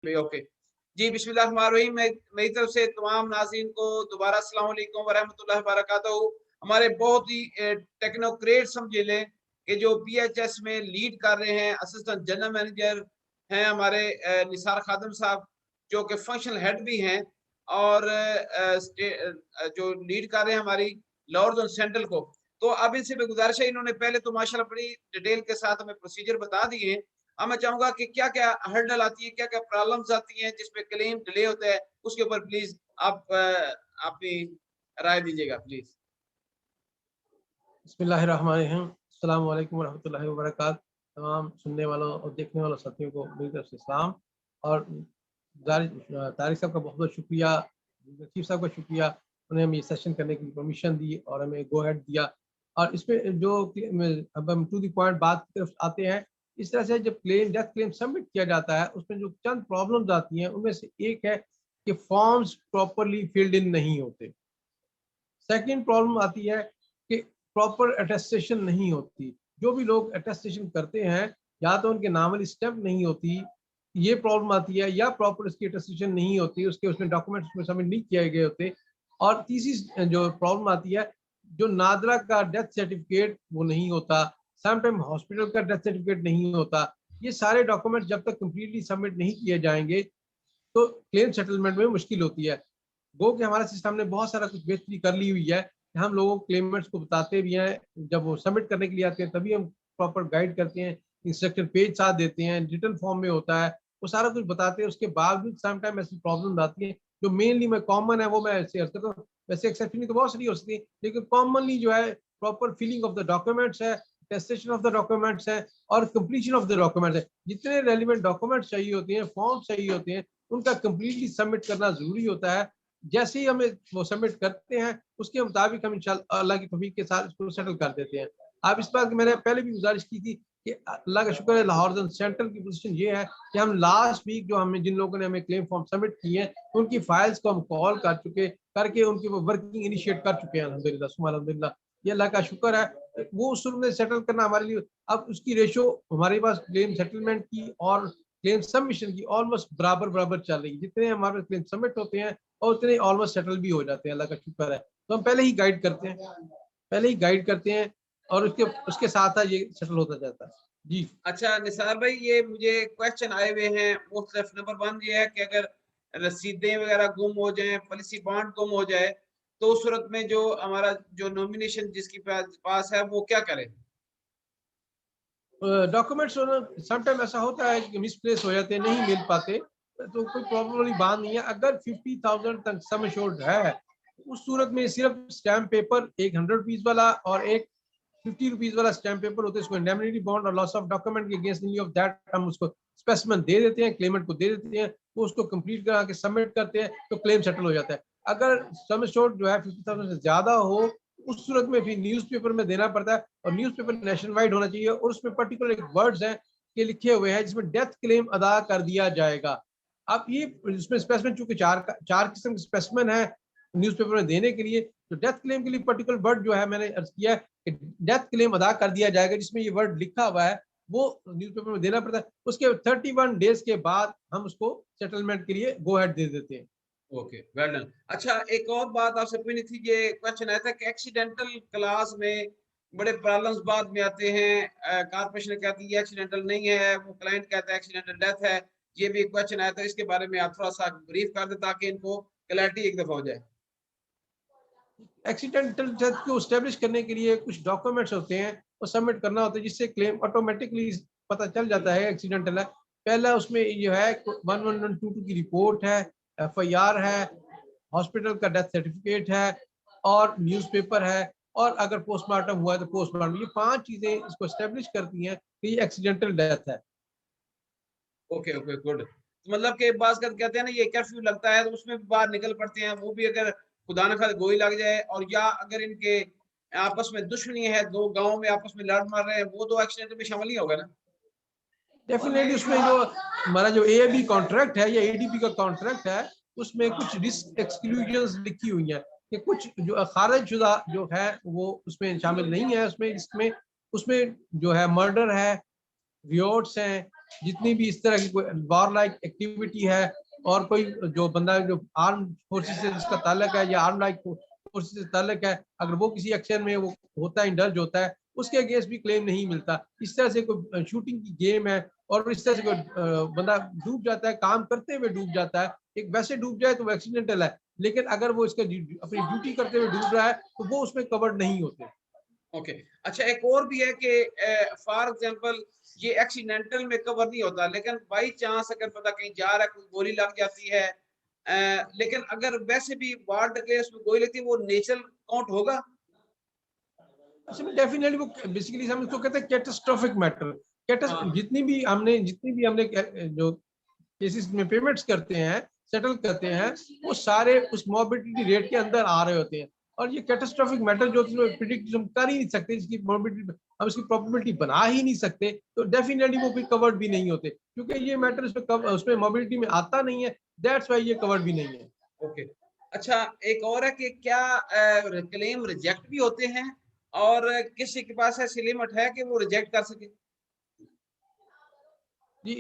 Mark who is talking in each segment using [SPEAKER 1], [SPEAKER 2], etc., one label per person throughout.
[SPEAKER 1] Okay जी, बिस्मिल्लाहिर्रहमानिर्रहीम। मेरी तरफ से तमाम नाज़रीन को दोबारा अस्सलाम वालेकुम व रहमतुल्लाहि व बरकातहू। हमारे बहुत ही टेक्नोक्रेट समझ लें कि जो पीएचएस में लीड कर रहे हैं, असिस्टेंट जनरल मैनेजर हैं हमारे निसार खादम साहब, जो कि फंक्शनल हेड भी हैं और जो लीड कर रहे हैं हमारी लॉर्ड और सेंट्रल को। तो अब इनसे भी गुजारिश है, इन्होंने पहले तो माशाल्लाह बड़ी डिटेल के साथ हमें प्रोसीजर बता दिए हैं। अब मैं चाहूंगा कि क्या क्या हर्डल आती है, क्या क्या प्रॉब्लम्स आती हैं जिसपे क्लेम डिले होता है, उसके ऊपर प्लीज आप अपनी राय दीजिएगा प्लीज।
[SPEAKER 2] बिस्मिल्लाहिर्रहमानिर्रहीम। अस्सलाम वालेकुम रहमतुल्लाहि व बरकात। तमाम सुनने वालों और देखने वालों साथियों को मेरी तरफ से सलाम। और तारिक साहब का बहुत बहुत शुक्रिया, चीफ साहब का शुक्रिया, उन्हें हमें ये सेशन करने की परमिशन दी और हमें गो हेड दिया। और इसमें जो अब हम टू द पॉइंट बात की तरफ आते हैं। इस तरह से जब डेथ क्लेम सबमिट किया जाता है, उसमें जो चंद प्रॉब्लम्स आती हैं उनमें से एक है कि फॉर्म्स प्रॉपरली फिल्ड इन नहीं होते। सेकेंड प्रॉब्लम आती है कि प्रॉपर अटेस्टेशन नहीं होती। जो भी लोग अटेस्टेशन करते हैं या तो उनके नामल स्टैम्प नहीं होती, ये प्रॉब्लम आती है, या प्रॉपर उसकी अटेस्टेशन नहीं होती, उसके उसमें डॉक्यूमेंट्स में सबमिट नहीं किए गए होते। और तीसरी जो प्रॉब्लम आती है, जो नादरा का डेथ सर्टिफिकेट वो नहीं होता, समटाइम हॉस्पिटल का डेथ सर्टिफिकेट नहीं होता। ये सारे डॉक्यूमेंट जब तक कंप्लीटली सबमिट नहीं किए जाएंगे तो क्लेम सेटलमेंट में मुश्किल होती है। गो कि हमारा सिस्टम ने बहुत सारा कुछ बेहतरी कर ली हुई है कि हम लोगों को क्लेमेंट्स को बताते भी हैं, जब वो सबमिट करने के लिए आते हैं तभी हम प्रॉपर गाइड करते हैं, इंस्ट्रक्शन पेज साथ देते हैं, रिटन फॉर्म में होता है, वो सारा कुछ बताते हैं। उसके बावजूद समटाइम ऐसी प्रॉब्लम आती है जो मेनली मैं कॉमन है वो मैं शेयर करता हूँ। वैसे एक्सेप्शन तो बहुत सारी हो सकती है, लेकिन कॉमनली जो है proper filling of the documents है, टेस्टेशन ऑफ द डॉक्यूमेंट्स है और कंप्लीशन ऑफ द डॉक्यूमेंट्स है। जितने रेलिवेंट डॉक्यूमेंट्स चाहिए होते हैं, फॉर्म चाहिए होते हैं, उनका कंप्लीटली सबमिट करना जरूरी होता है। जैसे ही हमें वो सबमिट करते हैं उसके मुताबिक हम इंशाल्लाह अल्लाह की तौफीक के साथ इसको सेटल कर देते हैं। आप इस बात की मैंने पहले भी गुजारिश की थी कि अल्लाह का शुक्र है लाहौर सेंट्रल की पोजीशन ये है कि हम लास्ट वीक जो हमें जिन लोगों ने हमें क्लेम फॉर्म सबमिट किए हैं उनकी फाइल्स को हम कॉल कर चुके करके उनकी वो वर्किंग इनिशिएट कर चुके हैं। अल्हम्दुलिल्लाह सुमा अल्हम्दुलिल्लाह, ये अल्लाह का शुक्र है। वो उस में सेटल करना हमारे लिए, अब उसकी रेशो हमारे पास क्लेम सेटलमेंट की और क्लेम सबमिशन की ऑलमोस्ट बराबर बराबर चल रही है। जितने हमारे क्लेम सबमिट होते हैं और उतने ऑलमोस्ट सेटल भी हो जाते हैं, अल्लाह का शुक्र है। तो हम पहले ही गाइड करते हैं, पहले ही गाइड करते हैं और उसके उसके साथ ये सेटल होता जाता है जी।
[SPEAKER 1] अच्छा निसार भाई, ये मुझे क्वेश्चन आए हुए हैं मुख्तलिफ। नंबर 1 ये है कि अगर रसीदें वगैरह गुम हो जाएं, पॉलिसी बॉन्ड गुम हो जाए, तो उस सूरत में जो हमारा जो नॉमिनेशन जिसकी पास है वो क्या करे?
[SPEAKER 2] डॉक्यूमेंट्स समटाइम ऐसा होता है कि मिसप्लेस हो जाते हैं, नहीं मिल पाते, तो कोई प्रॉब्लम वाली बात नहीं है। अगर 50,000 तक सम एश्योर्ड है उस सूरत में सिर्फ स्टैम्प पेपर, एक 100 रुपीज वाला और एक 50 रुपीज वाला स्टैम्प पेपर होता है, इसको इंडेमनिटी बॉन्ड और लॉस ऑफ डॉक्यूमेंट के अगेंस्ट इन ऑफ दैट हम उसको स्पेसिमेन दे देते हैं, क्लेमेंट को दे देते हैं, वो उसको कंप्लीट करा के सबमिट करते हैं तो क्लेम सेटल हो जाता है। अगर सम एश्योर्ड जो है 50,000 से ज्यादा हो उस सूरत में फिर न्यूज़पेपर में देना पड़ता है, और न्यूज़पेपर नेशन वाइड होना चाहिए और उसमें पर्टिकुलर एक वर्ड्स हैं कि लिखे हुए हैं जिसमें डेथ क्लेम अदा कर दिया जाएगा। अब ये इसमें स्पेसिमेन चूंकि चार किस्म के स्पेसिमेन है न्यूज़पेपर में देने के लिए, तो डेथ क्लेम के लिए पर्टिकुलर वर्ड जो है मैंने अर्ज किया है कि डेथ क्लेम अदा कर दिया जाएगा, जिसमें ये वर्ड लिखा हुआ है वो न्यूज़पेपर में देना पड़ता है। उसके 31 डेज के बाद हम उसको सेटलमेंट के लिए गो हेड दे देते हैं।
[SPEAKER 1] Okay, well done. अच्छा, एक और बात आपसे पूछनी थी, ये क्वेश्चन आया था कि एक्सीडेंटल क्लास में बड़े प्रॉब्लम्स बाद में आते हैं। कारपोरेशन कहती है ये एक्सीडेंटल नहीं है, वो क्लाइंट कहता है एक्सीडेंटल डेथ है। ये भी एक क्वेश्चन आया था, इसके बारे में आप थोड़ा सा ब्रीफ कर दें ताकि इनको क्लैरिटी एक दफा हो जाए।
[SPEAKER 2] एक्सीडेंटल डेथ को स्टेब्लिश करने के लिए कुछ डॉक्यूमेंट्स होते हैं वो सबमिट करना होता है, जिससे क्लेम ऑटोमेटिकली पता चल जाता है एक्सीडेंटल है। पहला उसमें जो है 1122 की रिपोर्ट है, FIR है, हॉस्पिटल का डेथ सर्टिफिकेट है और न्यूज़पेपर है, और अगर पोस्टमार्टम हुआ है तो पोस्टमार्टम। ये 5 चीजें इसको स्टेब्लिश करती हैं कि ये एक्सीडेंटल डेथ है।
[SPEAKER 1] Okay okay, good. तो मतलब कि बात कर कहते हैं ना, ये कर्फ्यू लगता है तो उसमें भी बाहर निकल पड़ते हैं, वो भी अगर खुदा न खास्ता गोली लग जाए, और या अगर इनके आपस में दुश्मनी है, दो गांव में आपस में लड़ मार रहे हैं, वो तो एक्सीडेंट में शामिल ही होगा ना।
[SPEAKER 2] डेफिनेटली उसमें जो हमारा जो AAB कॉन्ट्रैक्ट है या ADP का कॉन्ट्रैक्ट है उसमें कुछ रिस्क एक्सक्लूजन्स लिखी हुई हैं कि कुछ जो खारिज शुदा जो है वो उसमें शामिल नहीं है। उसमें इसमें उसमें जो है मर्डर है, रियोट्स हैं, जितनी भी इस तरह की कोई वॉर लाइक एक्टिविटी है और कोई जो बंदा जो आर्म फोर्सेस से जिसका ताल्लुक है या आर्म लाइक फोर्सेस से ताल्लुक है, अगर वो किसी एक्शन में वो होता है, इंडल्ज होता है, उसके अगेंस्ट भी क्लेम नहीं मिलता। इस तरह से कोई शूटिंग की गेम है और इस तरह से कोई बंदा डूब जाता है, काम करते हुए डूब जाता है, एक वैसे डूब जाए तो वो एक्सीडेंटल है, लेकिन अगर वो इसका अपनी ड्यूटी करते हुए डूब रहा है तो वो उसमें कवर्ड नहीं होते।
[SPEAKER 1] ओके। अच्छा, एक और भी है कि फॉर एग्जांपल ये एक्सीडेंटल में कवर नहीं होता, लेकिन बाई चांस अगर पता कहीं जा रहा है, कोई गोली लग जाती है, लेकिन अगर वैसे भी वार डले उसमें गोली लगती है, वो नेचुरल काउंट होगा?
[SPEAKER 2] इसमें डेफिनेटली वो बेसिकली हम इसको कहते हैं कैटास्ट्रोफिक मैटर।
[SPEAKER 1] हाँ।
[SPEAKER 2] जितनी भी हमने जो केसेस में पेमेंट्स करते हैं, सेटल करते हैं, वो सारे उस मॉर्बिडिटी रेट के अंदर आ रहे होते हैं। और ये कैटास्ट्रोफिक मैटर जो प्रिडिक्ट हम कर ही नहीं सकते, इसकी मॉर्बिडिटी हम इसकी प्रोबेबिलिटी बना ही नहीं सकते, तो डेफिनेटली वो फिर कवर्ड भी नहीं होते, क्योंकि ये मैटर उसमें मॉर्बिडिटी में आता नहीं है, दैट्स व्हाई ये कवर्ड भी नहीं है।
[SPEAKER 1] ओके। अच्छा, एक और है कि क्या क्लेम रिजेक्ट भी होते हैं, और किसी के पास ऐसी लिमिट है कि वो रिजेक्ट कर सके?
[SPEAKER 2] जी,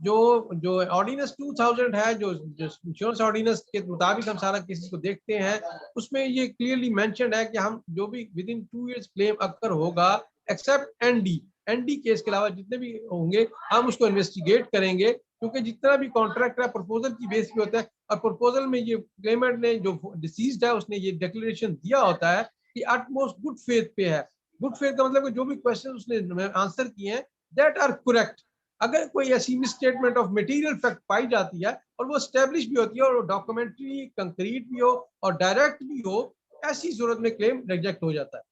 [SPEAKER 2] जो जो ऑर्डिनेंस 2000 है, जो इंश्योरेंस ऑर्डिनेंस के मुताबिक हम सारा केसेस को देखते हैं, उसमें ये क्लियरली मेंशन है कि हम जो भी with in 2 years claim occur होगा, एक्सेप्ट एनडी केस के अलावा जितने भी होंगे हम उसको इन्वेस्टिगेट करेंगे, क्योंकि जितना भी कॉन्ट्रैक्ट है प्रपोजल की बेस पे होता है, और प्रपोजल में ये क्लेमेंट ने जो डिसीज्ड है उसने ये डिक्लेरेशन दिया होता है कि अटमोस्ट गुड फेथ पे है। गुड फेथ का मतलब जो भी क्वेश्चन उसने आंसर किए हैं दैट आर करेक्ट। अगर कोई ऐसी मिसस्टेटमेंट ऑफ मटेरियल फैक्ट पाई जाती है और वो स्टैब्लिश भी होती है और डॉक्यूमेंट्री कंक्रीट भी हो और डायरेक्ट भी हो, ऐसी सूरत में क्लेम रिजेक्ट हो जाता है।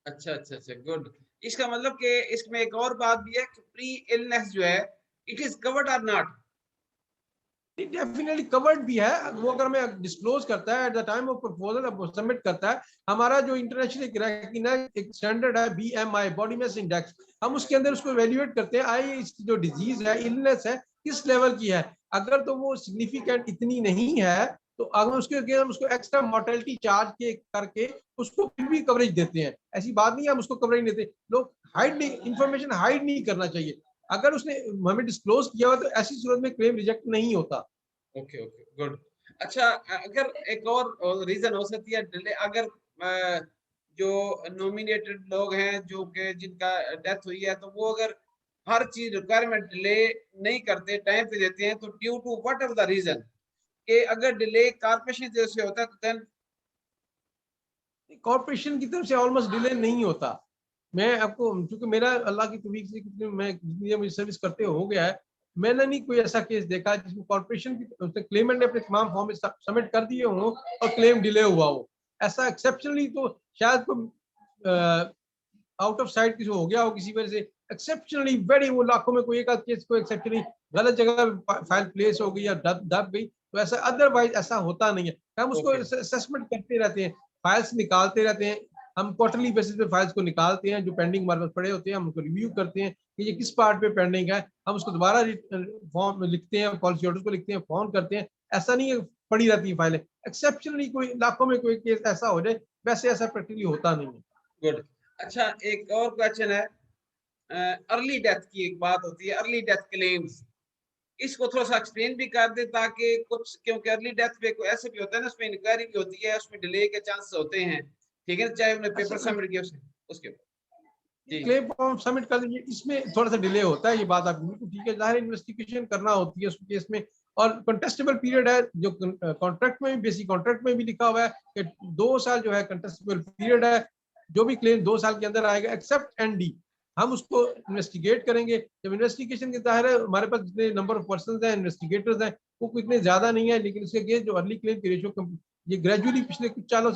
[SPEAKER 1] अच्छा, अच्छा, अच्छा, गुड। इसका मतलब कि इसमें एक और बात भी है कि प्री इलनेस जो है, इट इज कवर्ड और नॉट?
[SPEAKER 2] डेफिनेटली कवर्ड भी है, वो अगर हमें डिस्क्लोज करता है at the time of proposal, submit करता है। हमारा जो इंटरनेशनल एक स्टैंडर्ड है BMI, बॉडी मास इंडेक्स, हम उसके अंदर उसको इवेल्युएट करते हैं, आई इसकी जो डिजीज है, इलनेस है, किस लेवल की है। अगर तो वो सिग्निफिकेंट इतनी नहीं है तो अगर उसके हम उसको एक्स्ट्रा मोर्टेलिटी चार्ज के करके उसको फिर भी कवरेज देते हैं। ऐसी बात नहीं है हम उसको कवरेज देते, लोग हाइड इंफॉर्मेशन हाइड नहीं करना चाहिए। अगर उसने हमें डिस्क्लोज किया हुआ तो ऐसी सूरत में क्लेम रिजेक्ट नहीं होता।
[SPEAKER 1] Okay, okay, good. अच्छा, अगर एक और रीजन हो सकती है डिले, अगर जो नॉमिनेटेड लोग हैं जो कि जिनका डेथ हुई है, तो वो अगर हर चीज रिक्वायरमेंट डिले नहीं करते, टाइम पे देते हैं, तो due to what are the reason, कि अगर डिले कारपोरेशन की तरफ से होता है तो देन?
[SPEAKER 2] कॉर्पोरेशन की तरफ से ऑलमोस्ट डिले नहीं होता। मैं आपको, क्योंकि मेरा अल्लाह की तौफीक से कितनी मैं जितनी मुझे सर्विस करते हो गया है, मैंने नहीं कोई ऐसा केस देखा जिसमें कॉर्पोरेशन की क्लेमेंट ने अपने तमाम फॉर्म सबमिट कर दिए हों और क्लेम डिले हुआ हो। ऐसा एक्सेप्शनली तो शायद कोई आउट ऑफ साइड किसी हो गया हो किसी वजह से, एक्सेप्शनली वेरी वो लाखों में कोई एक आध केस को एक्सेप्शनली गलत जगह फाइल प्लेस हो गई या दब गई, तो ऐसा अदरवाइज ऐसा होता नहीं है। हम उसको
[SPEAKER 1] ओके,
[SPEAKER 2] असेसमेंट करते रहते हैं, फाइल्स निकालते रहते हैं। हम क्वार्टरली बेसिस पे फाइल्स को निकालते हैं, जो पेंडिंग हमारे पास पड़े होते हैं हम उसको रिव्यू करते हैं कि ये किस पार्ट पे पेंडिंग है, हम उसको दोबारा फॉर्म लिखते हैं, पॉलिसी ऑर्डर्स को लिखते हैं, फोन करते हैं। ऐसा नहीं है पड़ी रहती है फाइलें, एक्सेप्शनली कोई लाखों में कोई केस ऐसा हो जाए, वैसे ऐसा प्रैक्टिकली होता नहीं है।
[SPEAKER 1] गुड। अच्छा, एक और क्वेश्चन है, अर्ली डेथ की एक बात होती है, अर्ली डेथ क्लेम्स, इसको थोड़ा सा एक्सप्लेन भी कर दे, ताकि कुछ, क्योंकि अर्ली डेथ पे कोई ऐसे भी होता है ना, उसमें इंक्वायरी भी होती है, उसमें डिले के चांसेस होते हैं, ठीक है ना, चाहे उन्हें पेपर
[SPEAKER 2] अच्छा,
[SPEAKER 1] सबमिट किया उसके ऊपर। जी।
[SPEAKER 2] क्लेम फॉर्म सबमिट कर दीजिए, इसमें थोड़ा सा डिले होता है, ये बात आपकी बिल्कुल ठीक है, जाहिर इन्वेस्टिगेशन करना होती है उस केस में। और कंटेस्टेबल पीरियड है, जो कॉन्ट्रैक्ट में भी, बेसिक कॉन्ट्रैक्ट में भी लिखा हुआ है कि 2 साल जो है कंटेस्टेबल पीरियड है। जो भी क्लेम 2 साल के अंदर आएगा एक्सेप्ट एनडी, हम उसको इन्वेस्टिगेट करेंगे। जब इन्वेस्टिगेशन के जाहिर है हमारे पास जितने नंबर ऑफ पर्सन हैं, इन्वेस्टिगेटर्स हैं, वो इतने ज्यादा नहीं है, लेकिन उसके केस जो अर्ली क्लेम की रेशियो ये ग्रेजुअली पिछले कुछ सालों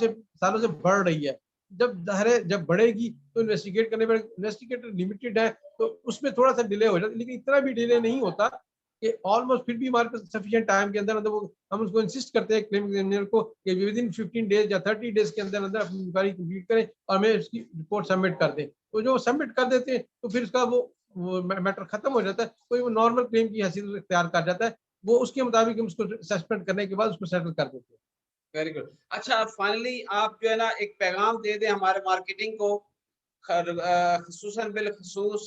[SPEAKER 2] से बढ़ रही है। जब जाहिर है जब बढ़ेगी तो इन्वेस्टिगेट करने पर, इन्वेस्टिगेटर लिमिटेड है तो उसमें थोड़ा सा डिले हो जाता है, लेकिन इतना भी डिले नहीं होता कि ऑलमोस्ट, फिर भी हमारे पास सफिशिएंट टाइम के अंदर अंदर वो हम उसको इंसिस्ट करते हैं क्लेम एग्जामिनर को कि विद इन 15 डेज या 30 डेज के अंदर अंदर अपनी इंक्वायरी कंप्लीट करें और हमें उसकी रिपोर्ट सबमिट कर दें। तो जो सबमिट कर देते हैं तो फिर उसका वो मैटर खत्म हो जाता है, तो वो नॉर्मल क्लेम की हैसियत इख्तियार कर जाता है। वो उसके मुताबिक हम उसको असेसमेंट करने के बाद उसको सेटल कर देते हैं।
[SPEAKER 1] Very good. अच्छा, फाइनली आप जो है ना एक पैगाम दे दें हमारे मार्केटिंग को, खसूसन बिल खसूस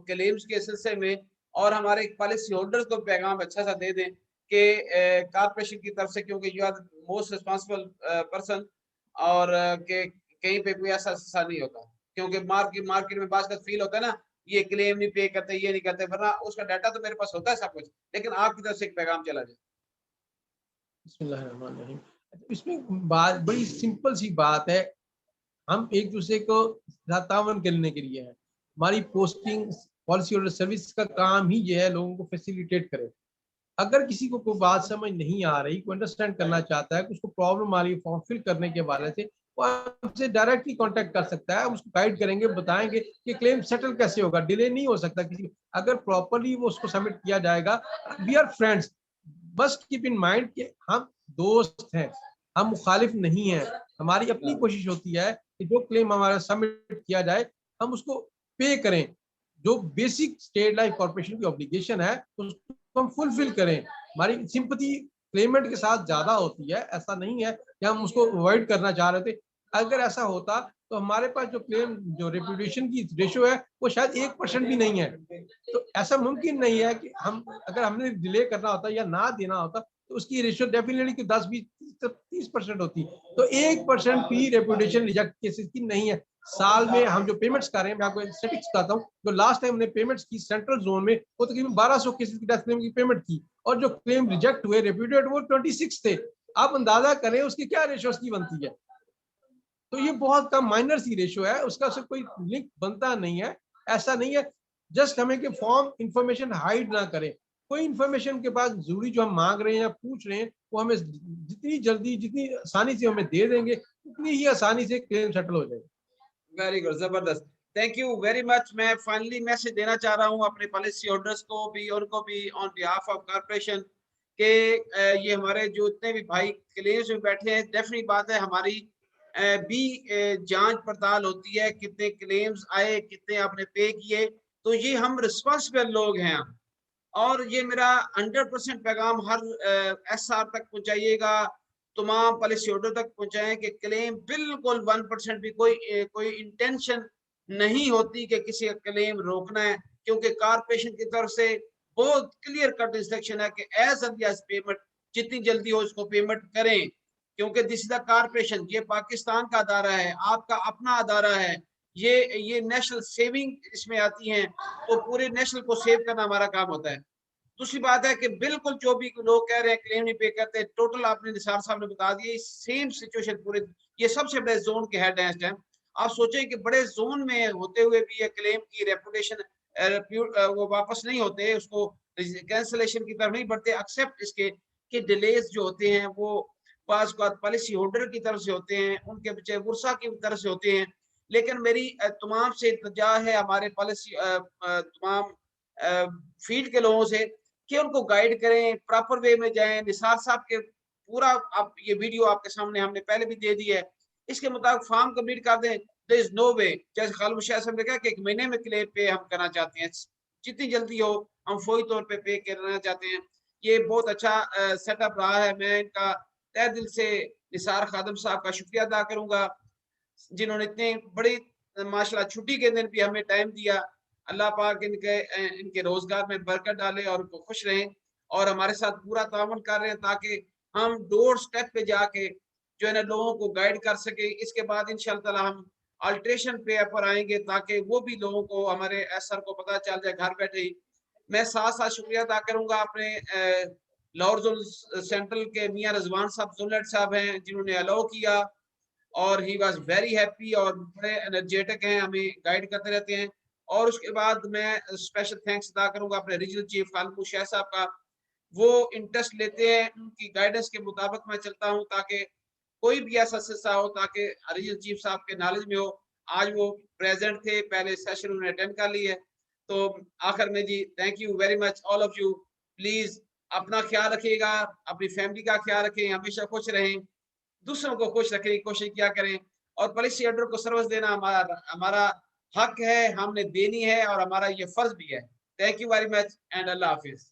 [SPEAKER 1] क्लेम्स के सिलसिले में, और हमारे पॉलिसी होल्डर्स को पैगाम अच्छा सा दे दें कि कारपोरेशन की तरफ से, क्योंकि you are most responsible person, और कि कहीं पे कोई ऐसा नहीं होता, क्योंकि मार्केट में बात फील होता है ना, ये क्लेम नहीं पे करते, ये नहीं करते, वरना उसका डाटा तो मेरे पास होता है सब कुछ, लेकिन आपकी तरफ से एक पैगाम चला जाए।
[SPEAKER 2] बिस्मिल्लाहिर्रहमानिर्रहीम। इसमें बात बड़ी सिंपल सी बात है, हम एक दूसरे को तावन करने के लिए है। हमारी पोस्टिंग पॉलिसी और सर्विस का काम ही ये है लोगों को फैसिलिटेट करे। अगर किसी को कोई बात समझ नहीं आ रही, कोई अंडरस्टैंड करना चाहता है, उसको प्रॉब्लम आ रही है फॉर्म फिल करने के बारे से, वो आपसे डायरेक्टली कांटेक्ट कर सकता है। हम उसको गाइड करेंगे, बताएंगे कि क्लेम सेटल कैसे होगा। डिले नहीं हो सकता किसी, अगर प्रॉपरली वो उसको सबमिट किया जाएगा। वी आर फ्रेंड्स, बस कीप इन माइंड कि हम दोस्त हैं, हम मुखालिफ नहीं हैं। हमारी अपनी कोशिश होती है कि जो क्लेम हमारा सबमिट किया जाए हम उसको पे करें। जो बेसिक स्टेट लाइफ कॉर्पोरेशन की ऑब्लिगेशन है उसको हम फुलफिल करें। हमारी सिंपैथी क्लेमेंट के साथ ज्यादा होती है, ऐसा नहीं है कि हम उसको अवॉइड करना चाह रहे थे। अगर ऐसा होता तो हमारे पास जो क्लेम जो रेपुटेशन की रेशो है वो शायद 1% भी नहीं है। तो ऐसा मुमकिन नहीं है कि हम, अगर हमने डिले करना होता या ना देना होता तो उसकी रेशियो डेफिनेटली 10-20-30% होती। तो 1% भी रेपुटेशन रिजेक्ट केसेस की नहीं है। साल में हम जो पेमेंट्स कर रहे हैं, मैं आपको स्टैटिस्टिक्स बताता हूँ, जो लास्ट टाइम हमने पेमेंट्स की सेंट्रल जोन में वो तकरीबन 1200 केसेस की डेथ क्लेम की पेमेंट की, और जो क्लेम रिजेक्ट हुए रेप्यूटेड वो 26 थे। आप अंदाजा करें उसकी क्या रेशियो की बनती है। तो ये बहुत कम माइनर सी रेशियो है, उसका से कोई लिंक बनता नहीं है। ऐसा नहीं है, जस्ट हमें कि फॉर्म इंफॉर्मेशन हाइड ना करें। कोई इंफॉर्मेशन के पास जरूरी जो हम मांग रहे हैं या पूछ रहे हैं वो हमें जितनी जल्दी जितनी आसानी से हमें दे देंगे उतनी ही आसानी से क्लेम सेटल हो जाएगा।
[SPEAKER 1] वेरी गुड, जबरदस्त, थैंक यू वेरी मच। मैं फाइनली मैसेज देना चाह रहा हूँ अपने पॉलिसी होल्डर्स को भी, उनको भी ऑन बिहाफ ऑफ कॉर्पोरेशन के ये हमारे जो इतने भी भाई क्लेम्स में बैठे हैं, डेफिनेट बात है हमारी भी जांच पड़ताल होती है, कितने क्लेम्स आए, कितने आपने पे किए, तो ये हम रिस्पॉन्सिबल लोग हैं। और ये मेरा 100% पैगाम हर SR तक पहुंचाइएगा, तमाम पॉलिसी होल्डर तक पहुंचाएं कि क्लेम बिल्कुल 1% भी कोई इंटेंशन नहीं होती कि किसी का क्लेम रोकना है, क्योंकि कारपोरेशन की तरफ से बहुत क्लियर कट इंस्ट्रक्शन है कि एज अर्ली एज पेमेंट, जितनी जल्दी हो उसको पेमेंट करें, क्योंकि दिस इज द कारपोरेशन, ये पाकिस्तान का अदारा है, आपका अपना अदारा है, ये नेशनल सेविंग इसमें आती हैं, तो पूरे नेशनल को सेव करना हमारा काम होता है। दूसरी बात है कि बिल्कुल जो भी लोग कह रहे हैं क्लेम नहीं पे करते, टोटल आपने निसार साहब ने बता दिया, सेम सिचुएशन पूरे, ये सबसे बड़े जोन के हेड हैं इस टाइम। आप सोचें कि बड़े जोन में होते हुए भी ये क्लेम की रेपुटेशन वो वापस नहीं होते, उसको कैंसलेशन की तरफ नहीं बढ़ते, एक्सेप्ट इसके कि डिलेज जो होते हैं वो पास पॉलिसी होल्डर की तरफ से होते हैं, उनके बच्चे बुरसा की तरफ से होते हैं। लेकिन मेरी तमाम से इल्तिजा है हमारे पॉलिसी तमाम फील्ड के लोगों से कि उनको गाइड करें, प्रॉपर वे में जाएं। निसार साहब के पूरा आप ये वीडियो आपके सामने हमने पहले भी दे दी है, इसके मुताबिक फॉर्म कंप्लीट कर दें। देयर इज नो वे, जैसे खालिद मुशर्रफ साहब ने कहा कि 1 महीने में क्लेम पे हम करना चाहते हैं, जितनी जल्दी हो हम फौरी तौर पे करना चाहते हैं। ये बहुत अच्छा सेटअप रहा है। मैं इनका तहे दिल से निसार खादिम साहब का शुक्रिया अदा करूंगा, जिन्होंने इतनी बड़ी माशाल्लाह छुट्टी के दिन भी हमें टाइम दिया। अल्लाह पाक इनके रोजगार में बरकत डाले और उनको खुश रहें, और हमारे साथ पूरा ताउन कर रहे हैं ताकि हम डोर स्टेप पे जाके जो है ना लोगों को गाइड कर सके। इसके बाद इंशाअल्लाह ताला हम अल्ट्रेशन पे पर आएंगे ताकि वो भी लोगों को, हमारे SR को पता चल जाए घर बैठे ही। मैं साथ साथ शुक्रिया अदा करूंगा अपने लाहौर जोन सेंट्रल के मियां रजवान साहब जुल्लट साहब हैं, जिन्होंने अलाउ किया, और ही वाज वेरी हैप्पी और बड़े एनर्जेटिक हैं, हमें गाइड करते रहते हैं। और उसके बाद मैं स्पेशल थैंक्स अदा करूंगा अपने रीजनल चीफ खालिद मुशर्रफ साहब का, वो इंटरेस्ट लेते हैं, उनकी गाइडेंस के मुताबिक मैं चलता हूं ताकि कोई भी ऐसा सिलसिला हो ताकि रीजनल चीफ साहब के नॉलेज में हो। आज वो प्रेजेंट थे, पहले सेशन उन्होंने अटेंड कर ली है। तो आखिर में जी, thank you very much all of you. Please अपना ख्याल रखिएगा, अपनी फैमिली का ख्याल रखें, हमेशा खुश रहें, दूसरों को खुश रखने की कोशिश किया करें, और पॉलिसी होल्डर को सर्विस देना हमारा हमारा हक है, हमने देनी है, और हमारा ये फर्ज भी है। Thank you very much and Allah Hafiz.